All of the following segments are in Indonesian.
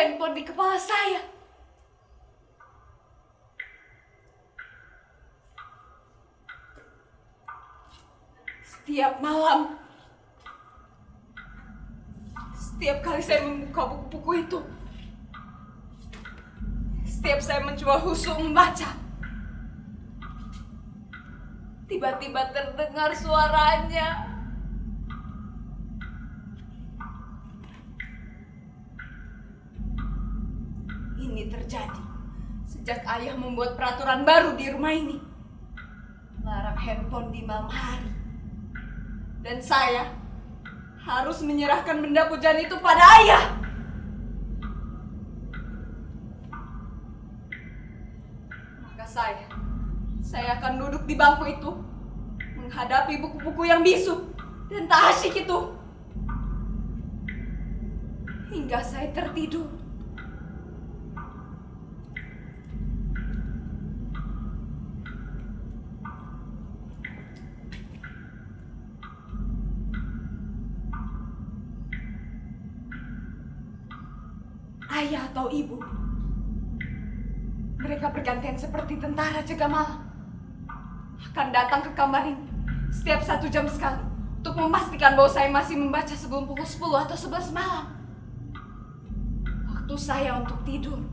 handphone di kepala saya. Setiap malam, setiap kali saya membuka buku-buku itu, setiap saya mencoba khusyuk membaca, tiba-tiba terdengar suaranya. Ini terjadi sejak ayah membuat peraturan baru di rumah ini, larang handphone di malam hari. Dan saya harus menyerahkan benda pujaan itu pada ayah. Maka saya akan duduk di bangku itu, menghadapi buku-buku yang bisu dan tak asyik itu, hingga saya tertidur. Ayah atau ibu, mereka bergantian seperti tentara jaga malam, akan datang ke kamar ini setiap 1 jam sekali untuk memastikan bahwa saya masih membaca sebelum pukul 10 atau 11 malam, waktu saya untuk tidur.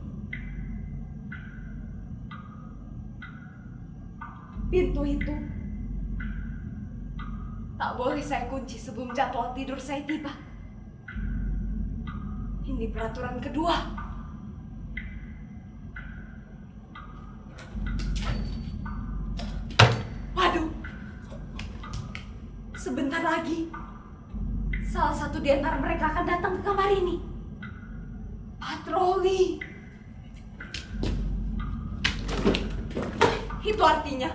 Pintu itu tak boleh saya kunci sebelum jadwal tidur saya tiba. Ini peraturan kedua. Waduh, sebentar lagi salah satu di antara mereka akan datang ke kamar ini. Patroli. Itu artinya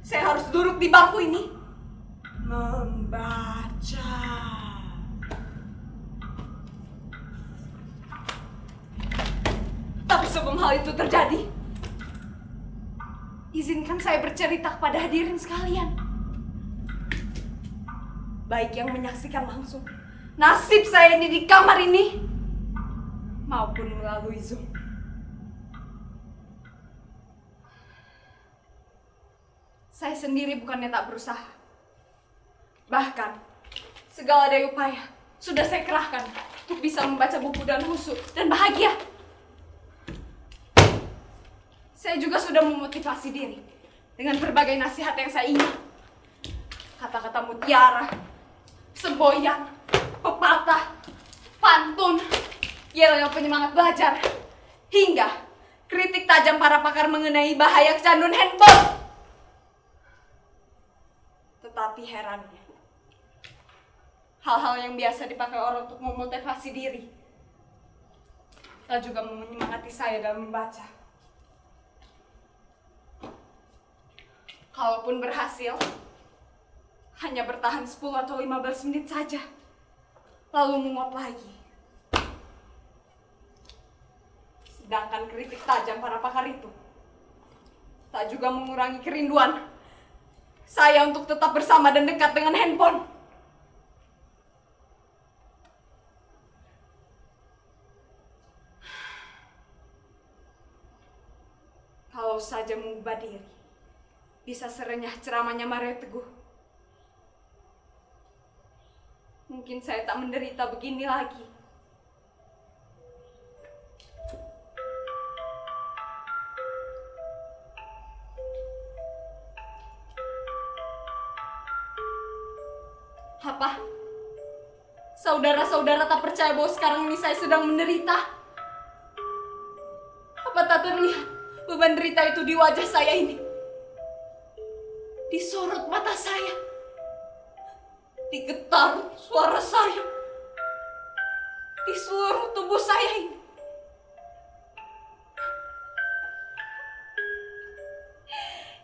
saya harus duduk di bangku ini membaca. Tapi sebelum hal itu terjadi, izinkan saya bercerita kepada hadirin sekalian, baik yang menyaksikan langsung nasib saya ini di kamar ini, maupun melalui Zoom. Saya sendiri bukannya tak berusaha. Bahkan, segala daya upaya sudah saya kerahkan untuk bisa membaca buku dan khusyuk dan bahagia. Saya juga sudah memotivasi diri dengan berbagai nasihat yang saya ingat. Kata-kata mutiara, semboyan, pepatah, pantun, yel-yel penyemangat belajar, hingga kritik tajam para pakar mengenai bahaya kecanduan handphone. Tetapi herannya, hal-hal yang biasa dipakai orang untuk memotivasi diri tak juga menyemangati saya dalam membaca. Kalaupun berhasil, hanya bertahan 10 atau 15 menit saja, lalu menguap lagi. Sedangkan kritik tajam para pakar itu tak juga mengurangi kerinduan saya untuk tetap bersama dan dekat dengan handphone. Kalau saja mengubah diri bisa serenyah ceramahnya Mario Teguh, mungkin saya tak menderita begini lagi. Apa? Saudara-saudara tak percaya bahwa sekarang ini saya sedang menderita? Apa tak terlihat beban derita itu di wajah saya ini? Di sorot mata saya, di getar suara saya, di seluruh tubuh saya ini.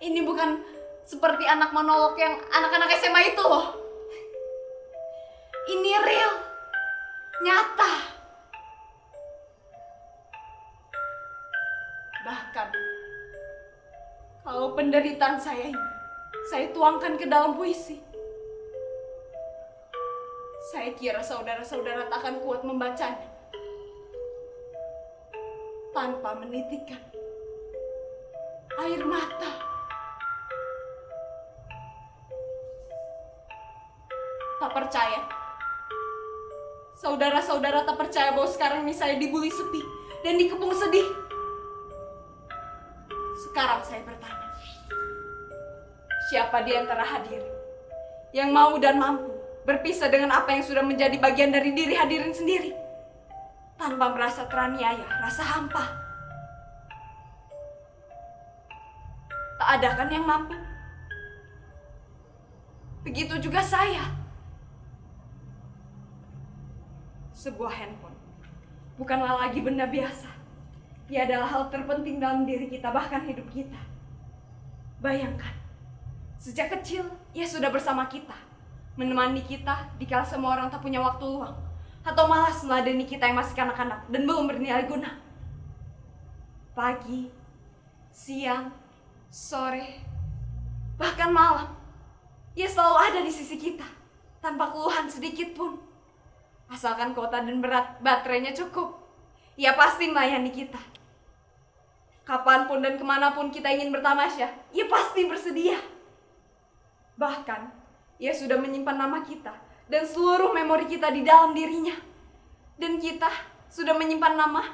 Ini bukan seperti anak monolog yang anak-anak SMA itu loh. Ini real, nyata. Bahkan, kalau penderitaan saya ini saya tuangkan ke dalam puisi, saya kira saudara-saudara tak akan kuat membacanya. tanpa menitikkan air mata. Tak percaya? Saudara-saudara tak percaya bahwa sekarang ini saya dibully sepi dan dikepung sedih? Sekarang saya bertanya, siapa di antara hadirin yang mau dan mampu berpisah dengan apa yang sudah menjadi bagian dari diri hadirin sendiri tanpa merasa teraniaya, rasa hampa? Tak ada kan yang mampu? Begitu juga saya. Sebuah handphone bukanlah lagi benda biasa. Ia adalah hal terpenting dalam diri kita, bahkan hidup kita. Bayangkan, sejak kecil ia sudah bersama kita, menemani kita dikala semua orang tak punya waktu luang, atau malas meladeni kita yang masih kanak-kanak dan belum bernilai guna. Pagi, siang, sore, bahkan malam, ia selalu ada di sisi kita, tanpa keluhan sedikit pun. Asalkan kuota dan berat baterainya cukup, ia pasti melayani kita. Kapanpun dan kemanapun kita ingin bertamasya, ia pasti bersedia. Bahkan, ia sudah menyimpan nama kita dan seluruh memori kita di dalam dirinya. Dan kita sudah menyimpan nama,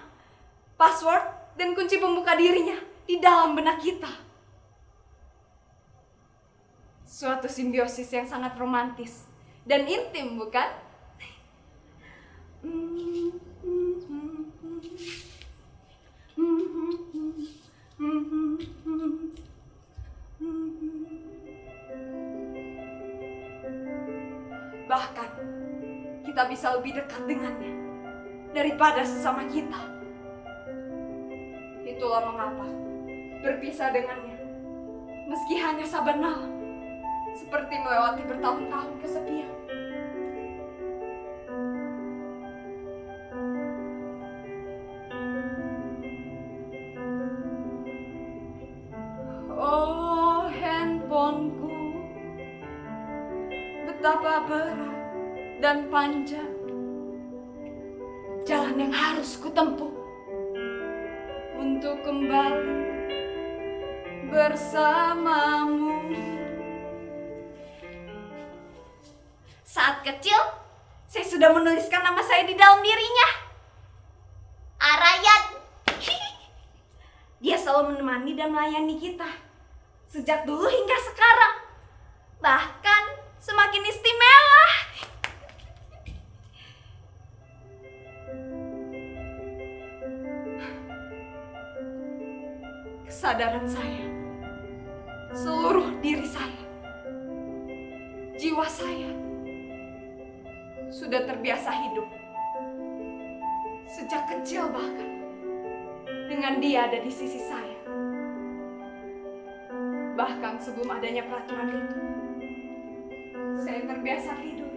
password, dan kunci pembuka dirinya di dalam benak kita. Suatu simbiosis yang sangat romantis dan intim, bukan? Bahkan kita bisa lebih dekat dengannya daripada sesama kita. Itulah mengapa berpisah dengannya, meski hanya saban malam, seperti melewati bertahun-tahun kesepian. Oh, handphoneku, betapa berat dan panjang jalan yang harus kutempuh untuk kembali bersamamu. Saat kecil, saya sudah menuliskan nama saya di dalam dirinya. Arayat. Dia selalu menemani dan melayani kita, sejak dulu hingga sekarang. Bahkan semakin istimewa. Kesadaran saya, seluruh diri saya, jiwa saya sudah terbiasa hidup sejak kecil, bahkan dengan dia ada di sisi saya. Bahkan sebelum adanya peraturan itu, saya terbiasa tidur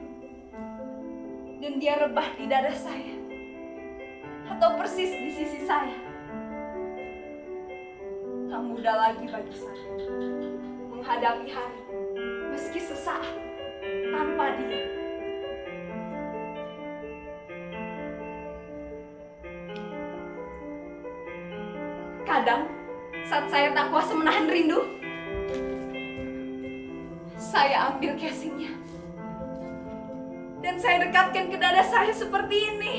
dan dia rebah di dada saya atau persis di sisi saya. Tak mudah lagi bagi saya menghadapi hari meski sesaat tanpa dia. Kadang saat saya tak kuasa menahan rindu, saya ambil casingnya dan saya dekatkan ke dada saya seperti ini.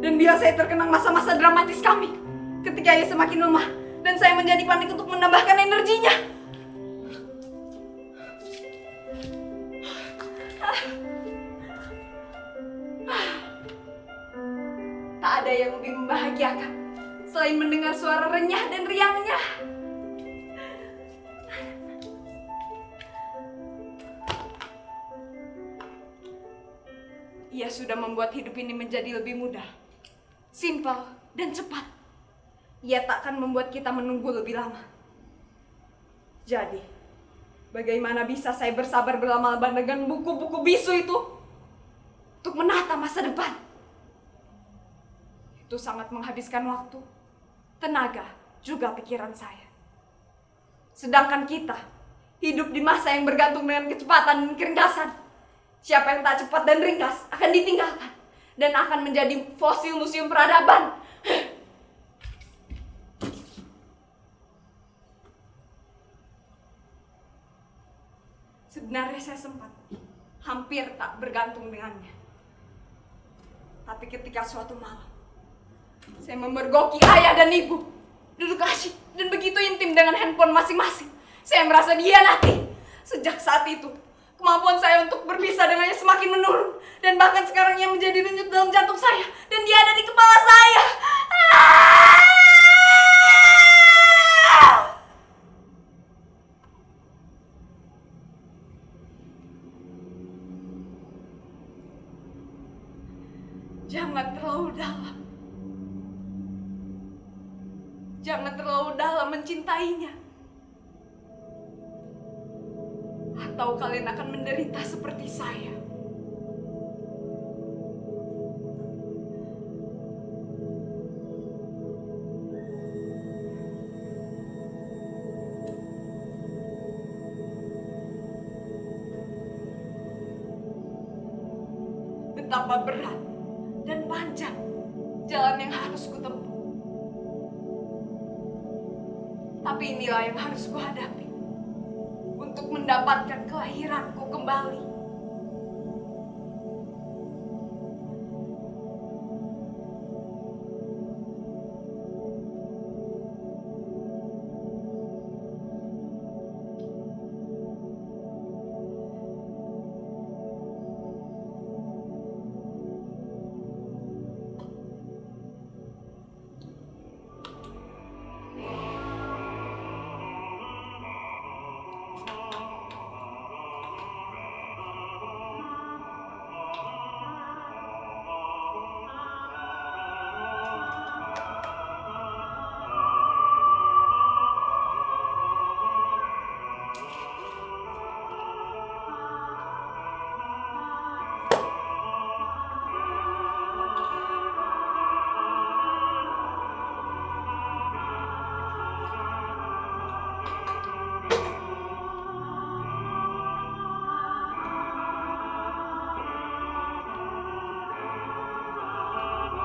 Dan bila saya terkenang masa-masa dramatis kami, ketika ia semakin lemah dan saya menjadi panik untuk menambahkan energinya. Tak ada yang lebih membahagiakan selain mendengar suara renyah dan riangnya. Ia sudah membuat hidup ini menjadi lebih mudah, simpel, dan cepat. Ia tak akan membuat kita menunggu lebih lama. Jadi, bagaimana bisa saya bersabar berlama-lama dengan buku-buku bisu itu untuk menata masa depan? Itu sangat menghabiskan waktu, tenaga, juga pikiran saya. Sedangkan kita hidup di masa yang bergantung dengan kecepatan dan keringkasan. Siapa yang tak cepat dan ringkas akan ditinggalkan dan akan menjadi fosil museum peradaban. Sebenarnya saya sempat hampir tak bergantung dengannya. Tapi ketika suatu malam, saya memergoki ayah dan ibu, duduk asyik dan begitu intim dengan handphone masing-masing. Saya merasa dihianati. Sejak saat itu, kemampuan saya untuk berpisah dengannya semakin menurun. Dan bahkan sekarang ia menjadi denyut dalam jantung saya. Dan dia ada di kepala saya. Jangan terlalu dalam. Jangan terlalu dalam mencintainya. Atau kalian akan menderita seperti saya. Betapa berat dan panjang jalan yang harus kutempuh. Tapi inilah yang harus kuhadapi untuk mendapatkan kelahiranku kembali.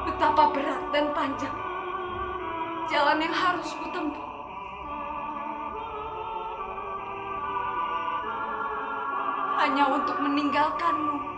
Betapa berat dan panjang jalan yang harus kutempuh. Hanya untuk meninggalkanmu.